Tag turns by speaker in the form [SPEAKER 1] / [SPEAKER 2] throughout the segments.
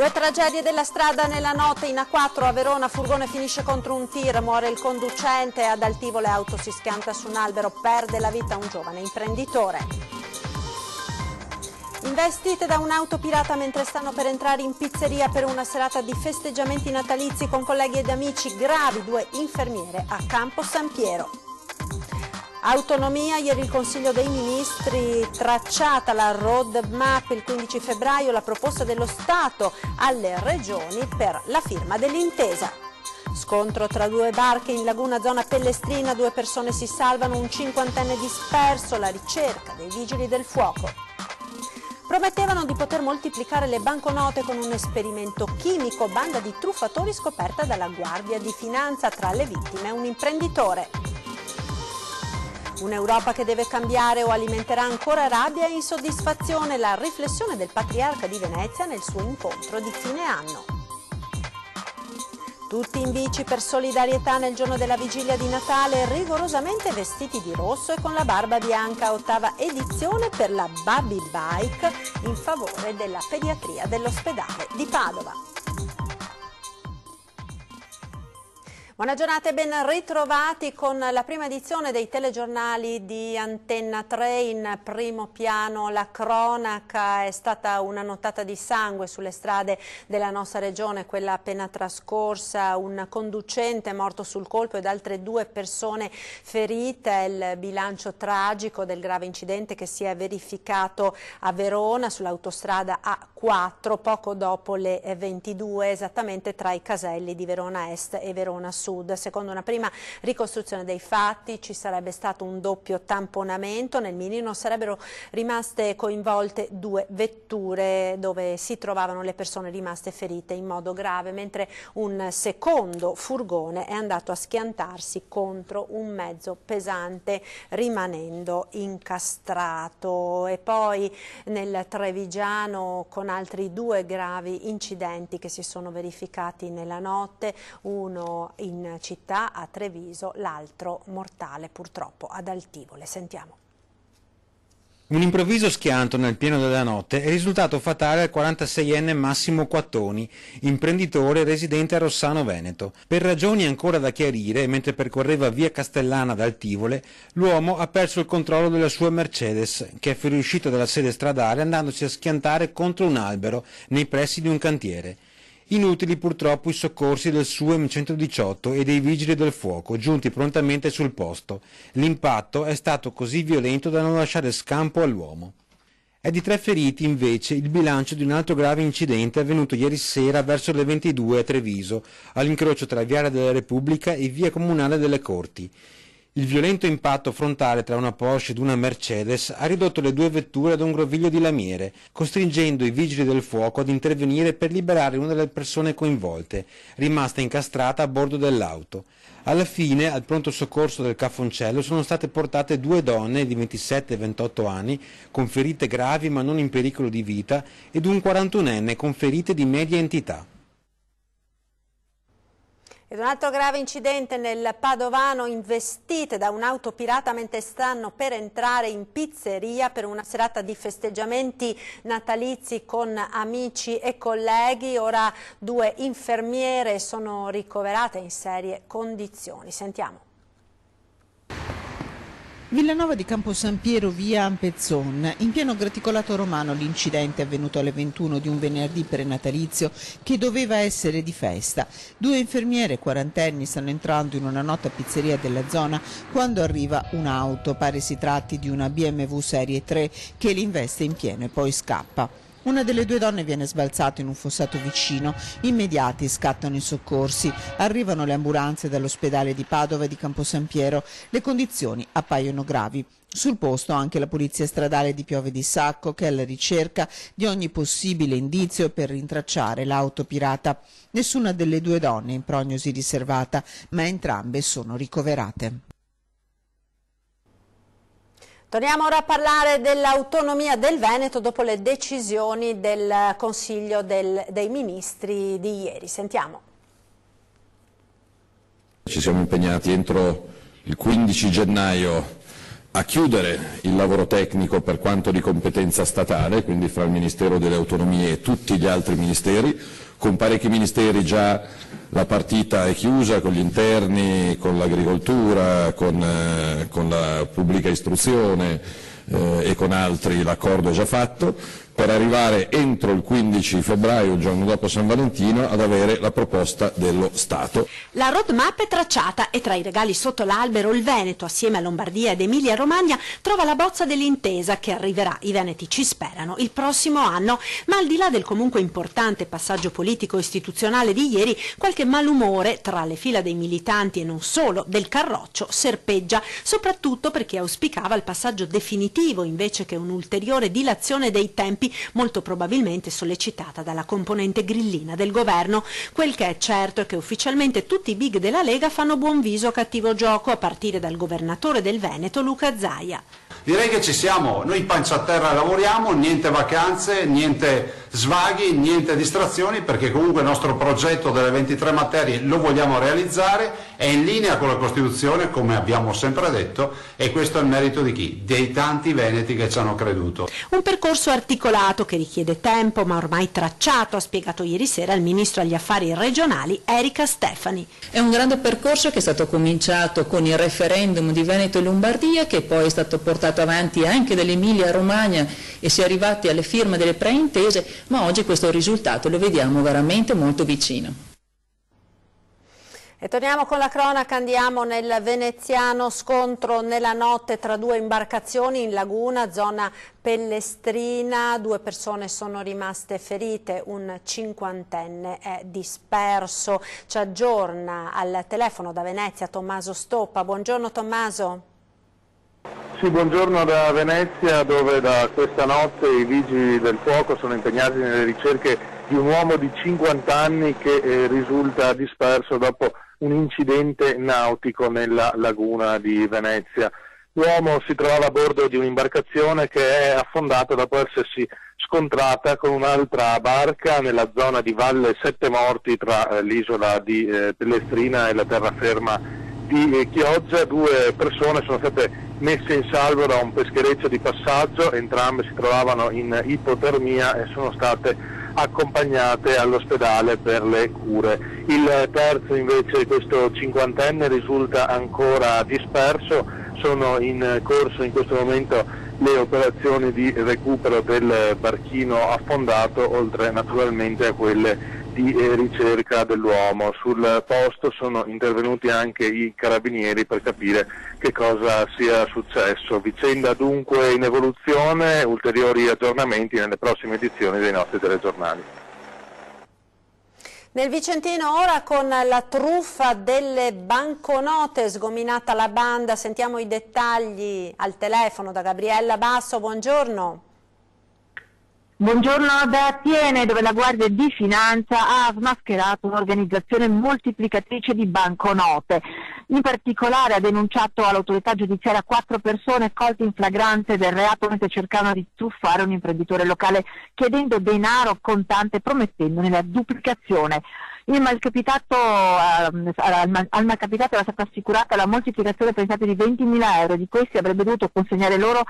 [SPEAKER 1] Due tragedie della strada nella notte. In A4 a Verona, furgone finisce contro un tir, muore il conducente. Ad Altivole auto si schianta su un albero, perde la vita un giovane imprenditore. Investite da un'auto pirata mentre stanno per entrare in pizzeria per una serata di festeggiamenti natalizi con colleghi ed amici. Gravi due infermiere a Campo San Piero. Autonomia, ieri il Consiglio dei Ministri, tracciata la roadmap il 15 febbraio, la proposta dello Stato alle regioni per la firma dell'intesa. Scontro tra due barche in laguna zona Pellestrina, 2 persone si salvano, un 50enne disperso, la ricerca dei vigili del fuoco. Promettevano di poter moltiplicare le banconote con un esperimento chimico, banda di truffatori scoperta dalla Guardia di Finanza, tra le vittime un imprenditore. Un'Europa che deve cambiare o alimenterà ancora rabbia e insoddisfazione, la riflessione del Patriarca di Venezia nel suo incontro di fine anno. Tutti in bici per solidarietà nel giorno della vigilia di Natale, rigorosamente vestiti di rosso e con la barba bianca, 8ª edizione per la Baby Bike in favore della pediatria dell'ospedale di Padova. Buona giornata e ben ritrovati con la prima edizione dei telegiornali di Antenna 3. In primo piano la cronaca. È stata una nottata di sangue sulle strade della nostra regione, quella appena trascorsa. Un conducente morto sul colpo ed altre 2 persone ferite. È il bilancio tragico del grave incidente che si è verificato a Verona sull'autostrada A4 poco dopo le 22, esattamente tra i caselli di Verona Est e Verona Sud. Secondo una prima ricostruzione dei fatti ci sarebbe stato un doppio tamponamento. Nel mirino sarebbero rimaste coinvolte 2 vetture dove si trovavano le persone rimaste ferite in modo grave, mentre un secondo furgone è andato a schiantarsi contro un mezzo pesante rimanendo incastrato. E poi nel Trevigiano con altri 2 gravi incidenti che si sono verificati nella notte, uno in città a Treviso, l'altro mortale purtroppo ad Altivole. Sentiamo.
[SPEAKER 2] Un improvviso schianto nel pieno della notte è risultato fatale al 46enne Massimo Quattoni, imprenditore residente a Rossano Veneto. Per ragioni ancora da chiarire, mentre percorreva via Castellana ad Altivole, l'uomo ha perso il controllo della sua Mercedes, che è fuoriuscita dalla sede stradale andandosi a schiantare contro un albero nei pressi di un cantiere. Inutili purtroppo i soccorsi del SUEM 118 e dei vigili del fuoco, giunti prontamente sul posto. L'impatto è stato così violento da non lasciare scampo all'uomo. È di 3 feriti invece il bilancio di un altro grave incidente avvenuto ieri sera verso le 22 a Treviso, all'incrocio tra Viale della Repubblica e Via Comunale delle Corti. Il violento impatto frontale tra una Porsche ed una Mercedes ha ridotto le 2 vetture ad un groviglio di lamiere, costringendo i vigili del fuoco ad intervenire per liberare una delle persone coinvolte, rimasta incastrata a bordo dell'auto. Alla fine, al pronto soccorso del Cafoncello sono state portate 2 donne di 27 e 28 anni, con ferite gravi ma non in pericolo di vita, ed un 41enne con ferite di media entità.
[SPEAKER 1] Ed un altro grave incidente nel Padovano, investite da un'auto pirata mentre stanno per entrare in pizzeria per una serata di festeggiamenti natalizi con amici e colleghi. Ora 2 infermiere sono ricoverate in serie condizioni. Sentiamo.
[SPEAKER 3] Villanova di Campo San Piero, via Ampezzon. In pieno graticolato romano l'incidente è avvenuto alle 21 di un venerdì prenatalizio che doveva essere di festa. 2 infermiere quarantenni stanno entrando in una nota pizzeria della zona quando arriva un'auto. Pare si tratti di una BMW Serie 3 che li investe in pieno e poi scappa. Una delle 2 donne viene sbalzata in un fossato vicino, immediati scattano i soccorsi, arrivano le ambulanze dall'ospedale di Padova e di Campo San Piero, le condizioni appaiono gravi. Sul posto anche la polizia stradale di Piove di Sacco che è alla ricerca di ogni possibile indizio per rintracciare l'auto pirata. Nessuna delle 2 donne è in prognosi riservata, ma entrambe sono ricoverate.
[SPEAKER 1] Torniamo ora a parlare dell'autonomia del Veneto dopo le decisioni del Consiglio dei Ministri di ieri. Sentiamo.
[SPEAKER 4] Ci siamo impegnati entro il 15 gennaio a chiudere il lavoro tecnico per quanto di competenza statale, quindi fra il Ministero delle Autonomie e tutti gli altri ministeri. Con parecchi ministeri già la partita è chiusa, con gli interni, con l'agricoltura, con la pubblica istruzione e con altri l'accordo è già fatto, per arrivare entro il 15 febbraio, il giorno dopo San Valentino, ad avere la proposta dello Stato.
[SPEAKER 1] La roadmap è tracciata e tra i regali sotto l'albero il Veneto, assieme a Lombardia ed Emilia Romagna, trova la bozza dell'intesa che arriverà, i veneti ci sperano, il prossimo anno. Ma al di là del comunque importante passaggio politico-istituzionale di ieri, qualche malumore tra le fila dei militanti e non solo del Carroccio serpeggia, soprattutto per chi auspicava il passaggio definitivo invece che un'ulteriore dilazione dei tempi, molto probabilmente sollecitata dalla componente grillina del governo. Quel che è certo è che ufficialmente tutti i big della Lega fanno buon viso a cattivo gioco, a partire dal governatore del Veneto Luca Zaia.
[SPEAKER 5] Direi che ci siamo, noi pancia a terra lavoriamo, niente vacanze, niente svaghi, niente distrazioni, perché comunque il nostro progetto delle 23 materie lo vogliamo realizzare, è in linea con la Costituzione, come abbiamo sempre detto, e questo è il merito di chi? Dei tanti veneti che ci hanno creduto.
[SPEAKER 1] Un percorso articolato che richiede tempo, ma ormai tracciato, ha spiegato ieri sera il Ministro agli Affari Regionali Erika Stefani.
[SPEAKER 6] È un grande percorso che è stato cominciato con il referendum di Veneto e Lombardia, che poi è stato portato avanti anche dall'Emilia Romagna e si è arrivati alle firme delle preintese, ma oggi questo risultato lo vediamo veramente molto vicino.
[SPEAKER 1] E torniamo con la cronaca, andiamo nel veneziano, scontro nella notte tra due imbarcazioni in laguna, zona Pellestrina, 2 persone sono rimaste ferite, un 50enne è disperso. Ci aggiorna al telefono da Venezia Tommaso Stoppa. Buongiorno Tommaso.
[SPEAKER 7] Sì, buongiorno da Venezia, dove da questa notte i vigili del fuoco sono impegnati nelle ricerche di un uomo di 50 anni che risulta disperso dopo un incidente nautico nella laguna di Venezia. L'uomo si trovava a bordo di un'imbarcazione che è affondata dopo essersi scontrata con un'altra barca nella zona di Valle Sette Morti tra l'isola di Pellestrina e la terraferma di Chioggia. 2 persone sono state messe in salvo da un peschereccio di passaggio, entrambe si trovavano in ipotermia e sono state accompagnate all'ospedale per le cure. Il terzo invece, questo 50enne, risulta ancora disperso. Sono in corso in questo momento le operazioni di recupero del barchino affondato, oltre naturalmente a quelle di ricerca dell'uomo. Sul posto sono intervenuti anche i carabinieri per capire che cosa sia successo. Vicenda dunque in evoluzione, ulteriori aggiornamenti nelle prossime edizioni dei nostri telegiornali.
[SPEAKER 1] Nel Vicentino ora con la truffa delle banconote, sgominata la banda, sentiamo i dettagli al telefono da Gabriella Basso, buongiorno.
[SPEAKER 8] Buongiorno da Attiene, dove la Guardia di Finanza ha smascherato un'organizzazione moltiplicatrice di banconote. In particolare ha denunciato all'autorità giudiziaria 4 persone colte in flagrante del reato mentre cercavano di truffare un imprenditore locale chiedendo denaro contante e promettendone la duplicazione. Al malcapitato era stata assicurata la moltiplicazione pensate di 20.000 euro, di questi avrebbe dovuto consegnare loro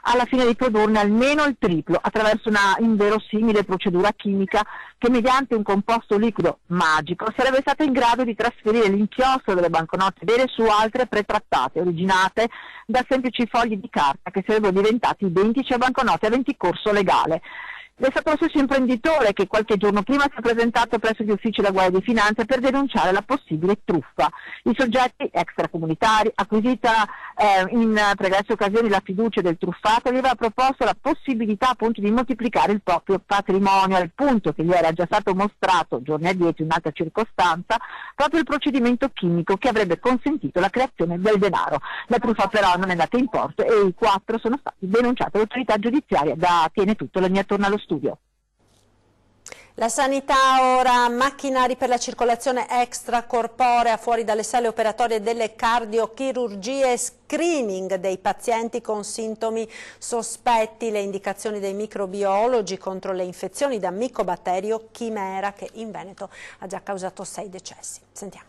[SPEAKER 8] alla fine di produrne almeno il triplo attraverso una inverosimile procedura chimica che mediante un composto liquido magico sarebbe stata in grado di trasferire l'inchiostro delle banconote vere su altre pretrattate originate da semplici fogli di carta che sarebbero diventati identici a banconote aventi corso legale. È stato lo stesso imprenditore che qualche giorno prima si è presentato presso gli uffici della Guardia di Finanza per denunciare la possibile truffa. I soggetti extracomunitari, acquisita in pregresse occasioni la fiducia del truffato, gli aveva proposto la possibilità appunto di moltiplicare il proprio patrimonio, al punto che gli era già stato mostrato giorni addietro in un'altra circostanza proprio il procedimento chimico che avrebbe consentito la creazione del denaro. La truffa però non è andata in porto e i 4 sono stati denunciati all'autorità giudiziaria. Da Attiene tutto, la mia torna allo studio.
[SPEAKER 1] La sanità ora, macchinari per la circolazione extracorporea fuori dalle sale operatorie delle cardiochirurgie, screening dei pazienti con sintomi sospetti, le indicazioni dei microbiologi contro le infezioni da micobatterio chimera che in Veneto ha già causato 6 decessi. Sentiamo.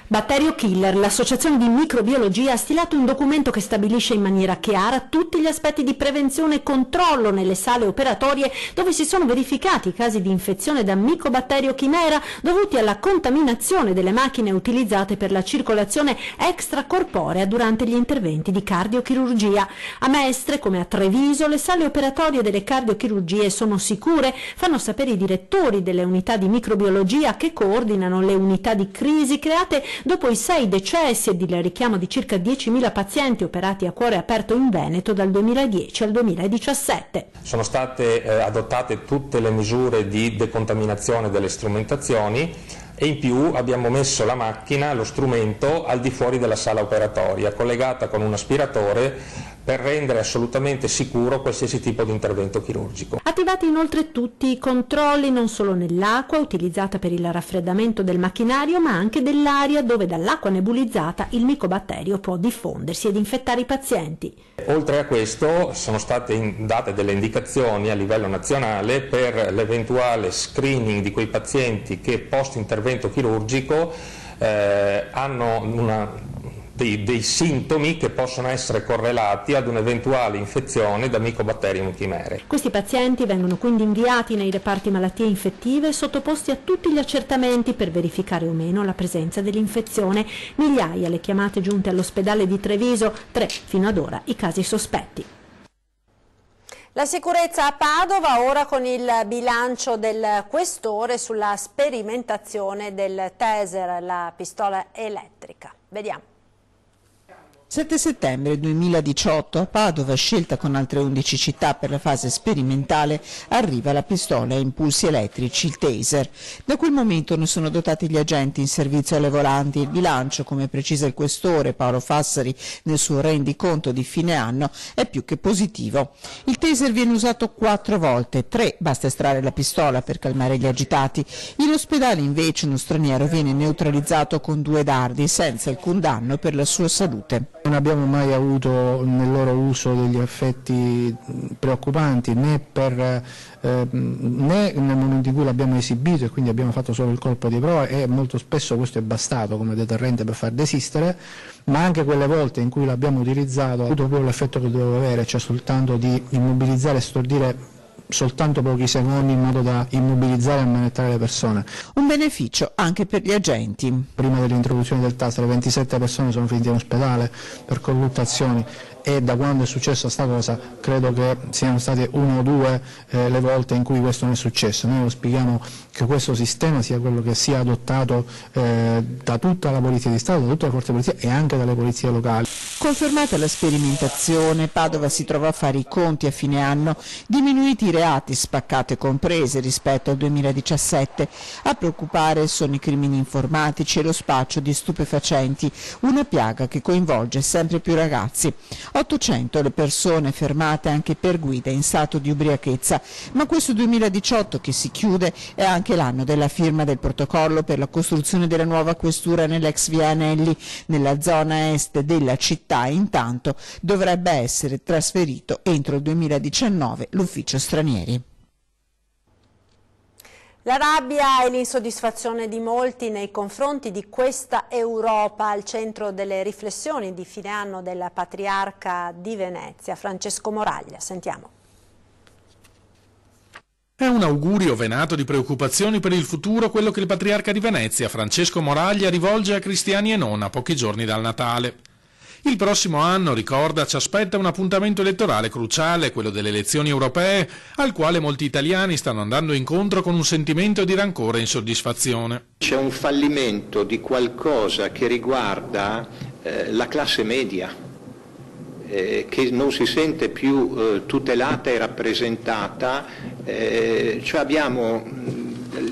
[SPEAKER 9] Batterio Killer, l'associazione di microbiologia ha stilato un documento che stabilisce in maniera chiara tutti gli aspetti di prevenzione e controllo nelle sale operatorie dove si sono verificati casi di infezione da Mycobatterio chimera dovuti alla contaminazione delle macchine utilizzate per la circolazione extracorporea durante gli interventi di cardiochirurgia. A Mestre, come a Treviso, le sale operatorie delle cardiochirurgie sono sicure, fanno sapere i direttori delle unità di microbiologia che coordinano le unità di crisi create dopo i 6 decessi ed il richiamo di circa 10.000 pazienti operati a cuore aperto in Veneto dal 2010 al 2017.
[SPEAKER 10] Sono state adottate tutte le misure di decontaminazione delle strumentazioni e in più abbiamo messo la macchina, lo strumento, al di fuori della sala operatoria, collegata con un aspiratore per rendere assolutamente sicuro qualsiasi tipo di intervento chirurgico.
[SPEAKER 9] Attivati inoltre tutti i controlli non solo nell'acqua utilizzata per il raffreddamento del macchinario, ma anche dell'aria dove dall'acqua nebulizzata il micobatterio può diffondersi ed infettare i pazienti.
[SPEAKER 10] Oltre a questo sono state date delle indicazioni a livello nazionale per l'eventuale screening di quei pazienti che post intervento chirurgico hanno dei sintomi che possono essere correlati ad un'eventuale infezione da Mycobacterium chimere.
[SPEAKER 9] Questi pazienti vengono quindi inviati nei reparti malattie infettive e sottoposti a tutti gli accertamenti per verificare o meno la presenza dell'infezione. Migliaia le chiamate giunte all'ospedale di Treviso, 3 fino ad ora i casi sospetti.
[SPEAKER 1] La sicurezza a Padova, ora con il bilancio del questore sulla sperimentazione del taser, la pistola elettrica. Vediamo.
[SPEAKER 3] 7 settembre 2018 a Padova, scelta con altre 11 città per la fase sperimentale, arriva la pistola a impulsi elettrici, il taser. Da quel momento ne sono dotati gli agenti in servizio alle volanti. Il bilancio, come precisa il questore Paolo Fassari nel suo rendiconto di fine anno, è più che positivo. Il taser viene usato 4 volte, 3 basta estrarre la pistola per calmare gli agitati. In ospedale invece uno straniero viene neutralizzato con 2 dardi senza alcun danno per la sua salute.
[SPEAKER 11] Non abbiamo mai avuto nel loro uso degli effetti preoccupanti né nel momento in cui l'abbiamo esibito e quindi abbiamo fatto solo il colpo di prova, e molto spesso questo è bastato come deterrente per far desistere, ma anche quelle volte in cui l'abbiamo utilizzato ha avuto proprio l'effetto che doveva avere, cioè soltanto di immobilizzare e stordire soltanto pochi secondi in modo da immobilizzare e ammanettare le persone.
[SPEAKER 3] Un beneficio anche per gli agenti.
[SPEAKER 11] Prima dell'introduzione del taser 27 persone sono finite in ospedale per colluttazioni e da quando è successa questa cosa credo che siano state 1 o 2 le volte in cui questo non è successo. Noi auspichiamo che questo sistema sia quello che sia adottato da tutta la Polizia di Stato, da tutte le forze di polizia e anche dalle polizie locali.
[SPEAKER 3] Confermata la sperimentazione, Padova si trova a fare i conti a fine anno, diminuiti i reati, spaccate comprese rispetto al 2017. A preoccupare sono i crimini informatici e lo spaccio di stupefacenti, una piaga che coinvolge sempre più ragazzi. 800 le persone fermate anche per guida in stato di ubriachezza, ma questo 2018 che si chiude è anche l'anno della firma del protocollo per la costruzione della nuova questura nell'ex via Anelli, nella zona est della città. Intanto dovrebbe essere trasferito entro il 2019 l'ufficio stranieri.
[SPEAKER 1] La rabbia e l'insoddisfazione di molti nei confronti di questa Europa al centro delle riflessioni di fine anno del Patriarca di Venezia, Francesco Moraglia. Sentiamo.
[SPEAKER 12] È un augurio venato di preoccupazioni per il futuro quello che il Patriarca di Venezia, Francesco Moraglia, rivolge a cristiani e non a pochi giorni dal Natale. Il prossimo anno, ricorda, ci aspetta un appuntamento elettorale cruciale, quello delle elezioni europee, al quale molti italiani stanno andando incontro con un sentimento di rancore e insoddisfazione.
[SPEAKER 13] C'è un fallimento di qualcosa che riguarda la classe media, che non si sente più tutelata e rappresentata, cioè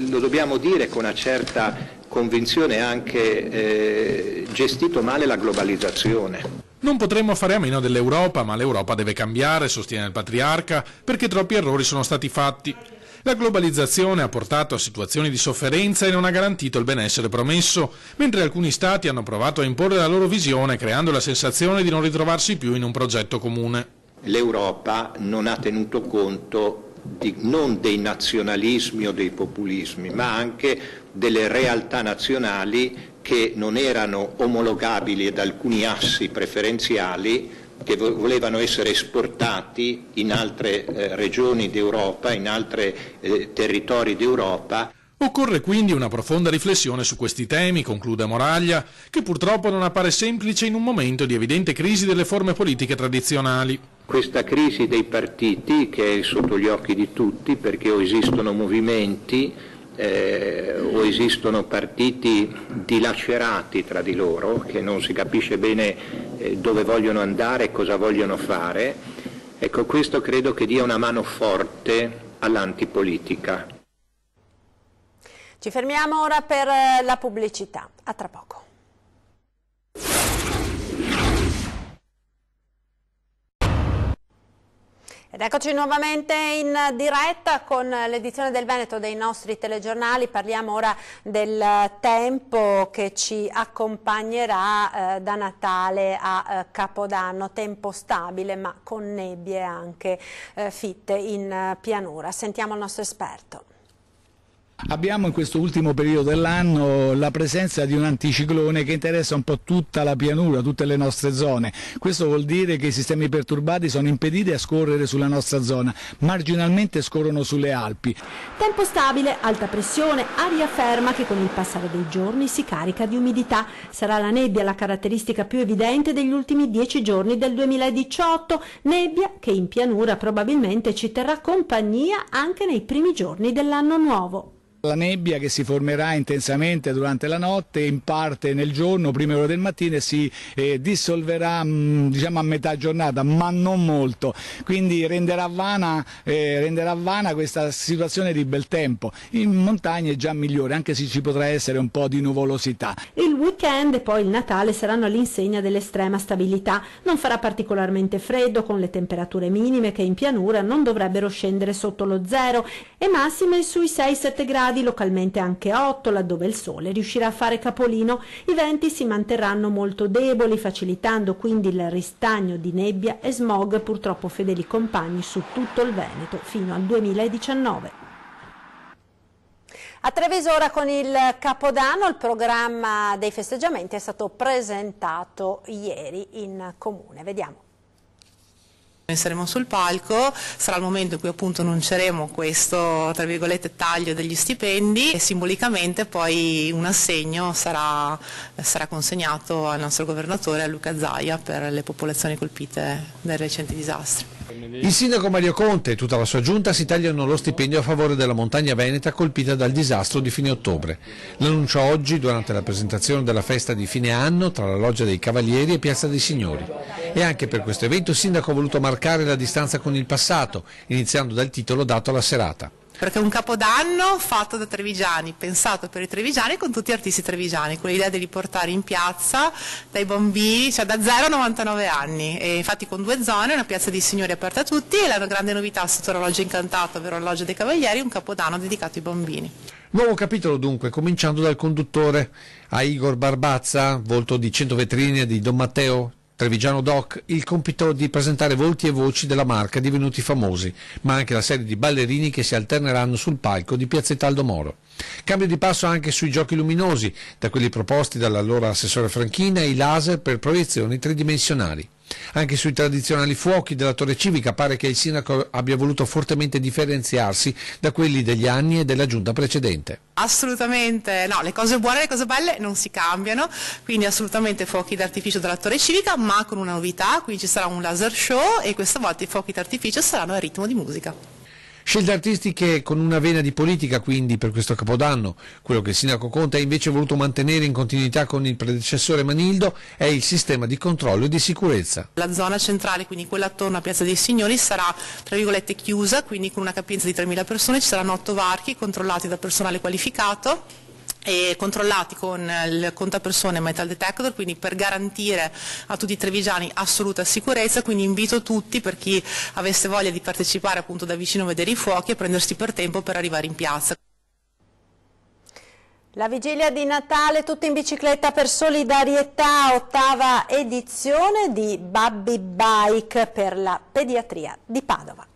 [SPEAKER 13] lo dobbiamo dire con una certa convinzione, anche gestito male la globalizzazione.
[SPEAKER 12] Non potremmo fare a meno dell'Europa, ma l'Europa deve cambiare, sostiene il Patriarca, perché troppi errori sono stati fatti. La globalizzazione ha portato a situazioni di sofferenza e non ha garantito il benessere promesso, mentre alcuni Stati hanno provato a imporre la loro visione, creando la sensazione di non ritrovarsi più in un progetto comune.
[SPEAKER 13] L'Europa non ha tenuto conto non dei nazionalismi o dei populismi, ma anche delle realtà nazionali che non erano omologabili ad alcuni assi preferenziali che volevano essere esportati in altre regioni d'Europa, in altri territori d'Europa.
[SPEAKER 12] Occorre quindi una profonda riflessione su questi temi, conclude Moraglia, che purtroppo non appare semplice in un momento di evidente crisi delle forme politiche tradizionali.
[SPEAKER 13] Questa crisi dei partiti, che è sotto gli occhi di tutti, perché o esistono movimenti o esistono partiti dilacerati tra di loro, che non si capisce bene dove vogliono andare e cosa vogliono fare, ecco, questo credo che dia una mano forte all'antipolitica.
[SPEAKER 1] Ci fermiamo ora per la pubblicità. A tra poco. Ed eccoci nuovamente in diretta con l'edizione del Veneto dei nostri telegiornali. Parliamo ora del tempo che ci accompagnerà da Natale a Capodanno. Tempo stabile ma con nebbie anche fitte in pianura. Sentiamo il nostro esperto.
[SPEAKER 14] Abbiamo in questo ultimo periodo dell'anno la presenza di un anticiclone che interessa un po' tutta la pianura, tutte le nostre zone. Questo vuol dire che i sistemi perturbati sono impediti a scorrere sulla nostra zona, marginalmente scorrono sulle Alpi.
[SPEAKER 9] Tempo stabile, alta pressione, aria ferma che con il passare dei giorni si carica di umidità. Sarà la nebbia la caratteristica più evidente degli ultimi 10 giorni del 2018, nebbia che in pianura probabilmente ci terrà compagnia anche nei primi giorni dell'anno nuovo.
[SPEAKER 14] La nebbia che si formerà intensamente durante la notte, in parte nel giorno, prime ore del mattino, e si dissolverà diciamo a metà giornata, ma non molto, quindi renderà vana questa situazione di bel tempo. In montagna è già migliore, anche se ci potrà essere un po' di nuvolosità.
[SPEAKER 9] Il weekend e poi il Natale saranno all'insegna dell'estrema stabilità. Non farà particolarmente freddo, con le temperature minime che in pianura non dovrebbero scendere sotto lo 0 e massime sui 6-7 gradi, localmente anche 8, laddove il sole riuscirà a fare capolino. I venti si manterranno molto deboli, facilitando quindi il ristagno di nebbia e smog, purtroppo fedeli compagni su tutto il Veneto fino al 2019. A Treviso ora con il Capodanno, il programma dei festeggiamenti è stato presentato ieri in comune. Vediamo.
[SPEAKER 15] Saremo sul palco, sarà il momento in cui appunto annunceremo questo, tra virgolette, taglio degli stipendi e simbolicamente poi un assegno sarà consegnato al nostro governatore, a Luca Zaia, per le popolazioni colpite dai recenti disastri.
[SPEAKER 16] Il sindaco Mario Conte e tutta la sua giunta si tagliano lo stipendio a favore della montagna veneta colpita dal disastro di fine ottobre. L'annuncio oggi durante la presentazione della festa di fine anno tra la Loggia dei Cavalieri e Piazza dei Signori. E anche per questo evento il sindaco ha voluto marcare la distanza con il passato, iniziando dal titolo dato alla serata.
[SPEAKER 15] Perché è un capodanno fatto da trevigiani, pensato per i trevigiani, con tutti gli artisti trevigiani, con l'idea di riportare in piazza dai bambini, cioè da 0 a 99 anni, e infatti con 2 zone, una piazza dei Signori aperta a tutti e la grande novità sotto la Loggia Incantata, ovvero la Loggia dei Cavalieri, un capodanno dedicato ai bambini.
[SPEAKER 16] Nuovo capitolo dunque, cominciando dal conduttore, a Igor Barbazza, volto di 100 vetrine di Don Matteo, Trevigiano Doc, il compito di presentare volti e voci della marca divenuti famosi, ma anche la serie di ballerini che si alterneranno sul palco di Piazzetta Aldo Moro. Cambio di passo anche sui giochi luminosi, da quelli proposti dall'allora assessore Franchina ai laser per proiezioni tridimensionali. Anche sui tradizionali fuochi della Torre Civica pare che il sindaco abbia voluto fortemente differenziarsi da quelli degli anni e della giunta precedente.
[SPEAKER 15] Assolutamente, no, le cose buone e le cose belle non si cambiano, quindi assolutamente fuochi d'artificio della Torre Civica, ma con una novità, quindi ci sarà un laser show e questa volta i fuochi d'artificio saranno a ritmo di musica.
[SPEAKER 16] Scelte artistiche con una vena di politica quindi per questo Capodanno. Quello che il sindaco Conte ha invece voluto mantenere in continuità con il predecessore Manildo è il sistema di controllo e di sicurezza.
[SPEAKER 15] La zona centrale, quindi quella attorno a Piazza dei Signori, sarà tra virgolette chiusa, quindi con una capienza di 3.000 persone, ci saranno 8 varchi controllati da personale qualificato e controllati con il contapersone metal detector, quindi per garantire a tutti i trevigiani assoluta sicurezza. Quindi invito tutti, per chi avesse voglia di partecipare appunto da vicino a vedere i fuochi, a prendersi per tempo per arrivare in piazza.
[SPEAKER 1] La vigilia di Natale tutti in bicicletta per solidarietà, 8ª edizione di Babbi Bike per la pediatria di Padova.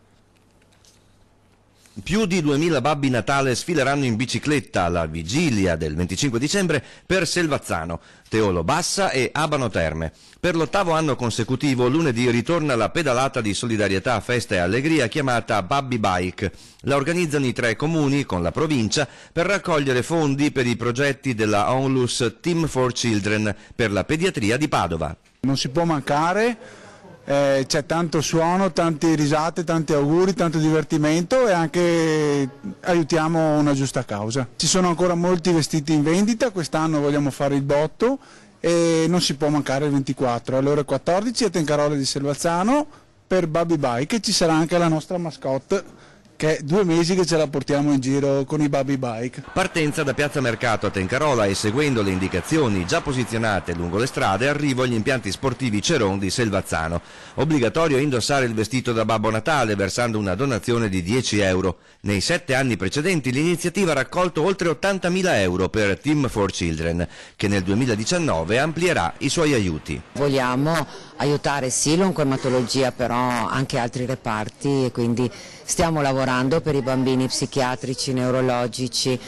[SPEAKER 17] Più di 2000 Babbi Natale sfileranno in bicicletta alla vigilia del 25 dicembre per Selvazzano, Teolo Bassa e Abano Terme. Per l'8º anno consecutivo, lunedì ritorna la pedalata di solidarietà, festa e allegria chiamata Babbi Bike. La organizzano i 3 comuni con la provincia per raccogliere fondi per i progetti della Onlus Team for Children per la pediatria di Padova.
[SPEAKER 18] Non si può mancare. C'è tanto suono, tante risate, tanti auguri, tanto divertimento e anche aiutiamo una giusta causa. Ci sono ancora molti vestiti in vendita, quest'anno vogliamo fare il botto e non si può mancare il 24 alle ore 14 a Tencarola di Selvazzano per Babbi Bike e ci sarà anche la nostra mascotte che è 2 mesi che ce la portiamo in giro con i Babbi Bike.
[SPEAKER 17] Partenza da Piazza Mercato a Tencarola e seguendo le indicazioni già posizionate lungo le strade arrivo agli impianti sportivi Ceron di Selvazzano. Obbligatorio indossare il vestito da Babbo Natale versando una donazione di 10 euro. Nei 7 anni precedenti l'iniziativa ha raccolto oltre 80.000 euro per Team for Children, che nel 2019 amplierà i suoi aiuti.
[SPEAKER 19] Vogliamo aiutare sì l'oncoematologia, però anche altri reparti e quindi stiamo lavorando per i bambini psichiatrici, neurologici,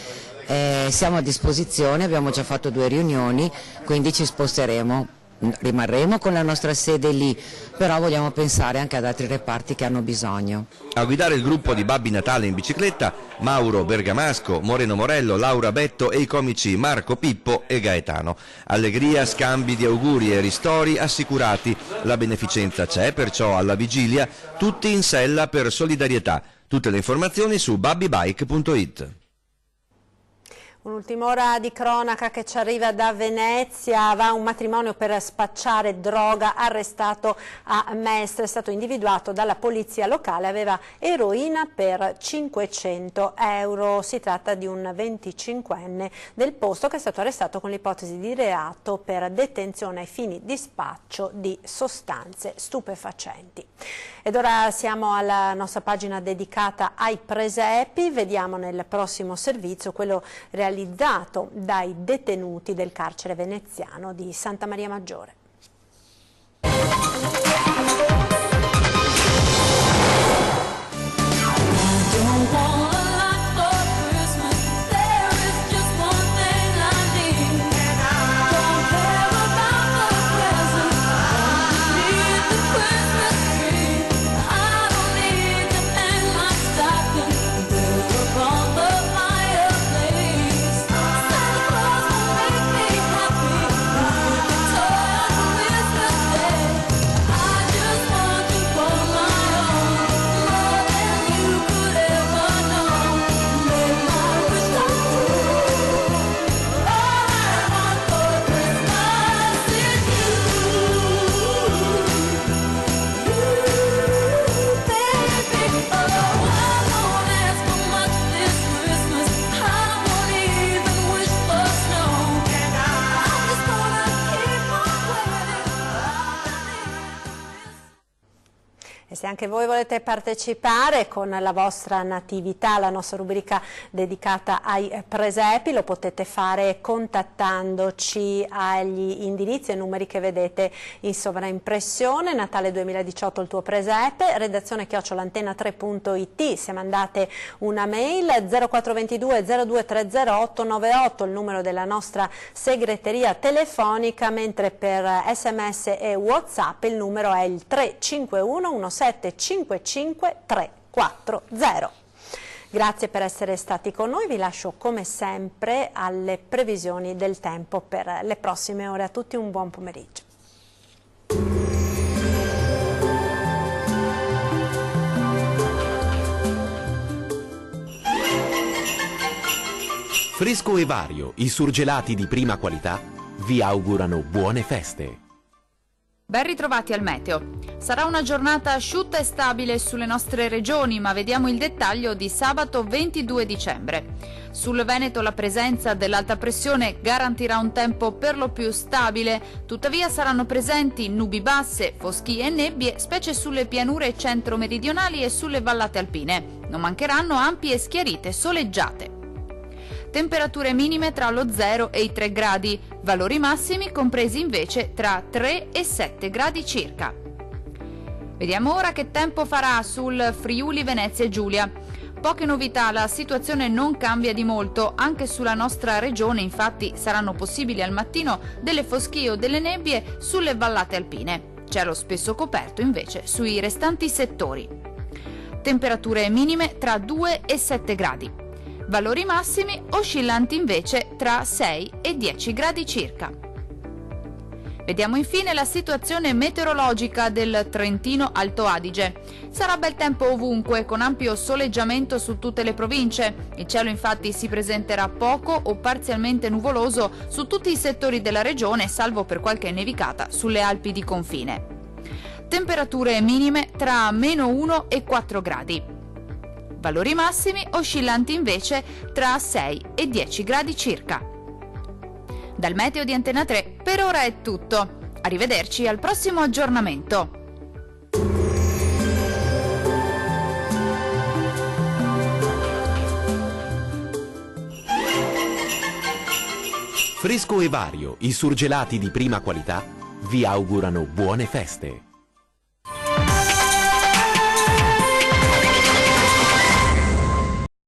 [SPEAKER 19] siamo a disposizione, abbiamo già fatto 2 riunioni, quindi ci sposteremo. Rimarremo con la nostra sede lì, però vogliamo pensare anche ad altri reparti che hanno bisogno.
[SPEAKER 17] A guidare il gruppo di Babbi Natale in bicicletta Mauro Bergamasco, Moreno Morello, Laura Betto e i comici Marco Pippo e Gaetano. Allegria, scambi di auguri e ristori assicurati. La beneficenza c'è, perciò alla vigilia tutti in sella per solidarietà. Tutte le informazioni su babbibike.it.
[SPEAKER 1] Un'ultima ora di cronaca che ci arriva da Venezia. Va un matrimonio per spacciare droga arrestato a Mestre, è stato individuato dalla polizia locale, aveva eroina per 500 euro. Si tratta di un 25enne del posto che è stato arrestato con l'ipotesi di reato per detenzione ai fini di spaccio di sostanze stupefacenti. Ed ora siamo alla nostra pagina dedicata ai presepi. Vediamo nel prossimo servizio quello realizzato dai detenuti del carcere veneziano di Santa Maria Maggiore. E se anche voi volete partecipare con la vostra natività alla nostra rubrica dedicata ai presepi, lo potete fare contattandoci agli indirizzi e numeri che vedete in sovraimpressione. Natale 2018 il tuo presepe, redazione @antenna3.it, se mandate una mail 0422 0230 898, il numero della nostra segreteria telefonica, mentre per SMS e WhatsApp il numero è il 351 1755 340. Grazie per essere stati con noi, vi lascio come sempre alle previsioni del tempo per le prossime ore. A tutti un buon pomeriggio.
[SPEAKER 20] Fresco e Vario, i surgelati di prima qualità, vi augurano buone feste.
[SPEAKER 21] Ben ritrovati al meteo. Sarà una giornata asciutta e stabile sulle nostre regioni, ma vediamo il dettaglio di sabato 22 dicembre. Sul Veneto la presenza dell'alta pressione garantirà un tempo per lo più stabile, tuttavia saranno presenti nubi basse, foschie e nebbie, specie sulle pianure centro-meridionali e sulle vallate alpine. Non mancheranno ampie schiarite soleggiate. Temperature minime tra lo 0 e i 3 gradi, valori massimi compresi invece tra 3 e 7 gradi circa. Vediamo ora che tempo farà sul Friuli Venezia Giulia. Poche novità, la situazione non cambia di molto, anche sulla nostra regione infatti saranno possibili al mattino delle foschie o delle nebbie sulle vallate alpine. Cielo spesso coperto invece sui restanti settori. Temperature minime tra 2 e 7 gradi. Valori massimi oscillanti invece tra 6 e 10 gradi circa. Vediamo infine la situazione meteorologica del Trentino Alto Adige. Sarà bel tempo ovunque, con ampio soleggiamento su tutte le province. Il cielo infatti si presenterà poco o parzialmente nuvoloso su tutti i settori della regione, salvo per qualche nevicata sulle Alpi di confine. Temperature minime tra -1 e 4 gradi. Valori massimi oscillanti invece tra 6 e 10 gradi circa. Dal meteo di Antena 3 per ora è tutto. Arrivederci al prossimo aggiornamento.
[SPEAKER 20] Fresco e vario, i surgelati di prima qualità vi augurano buone feste.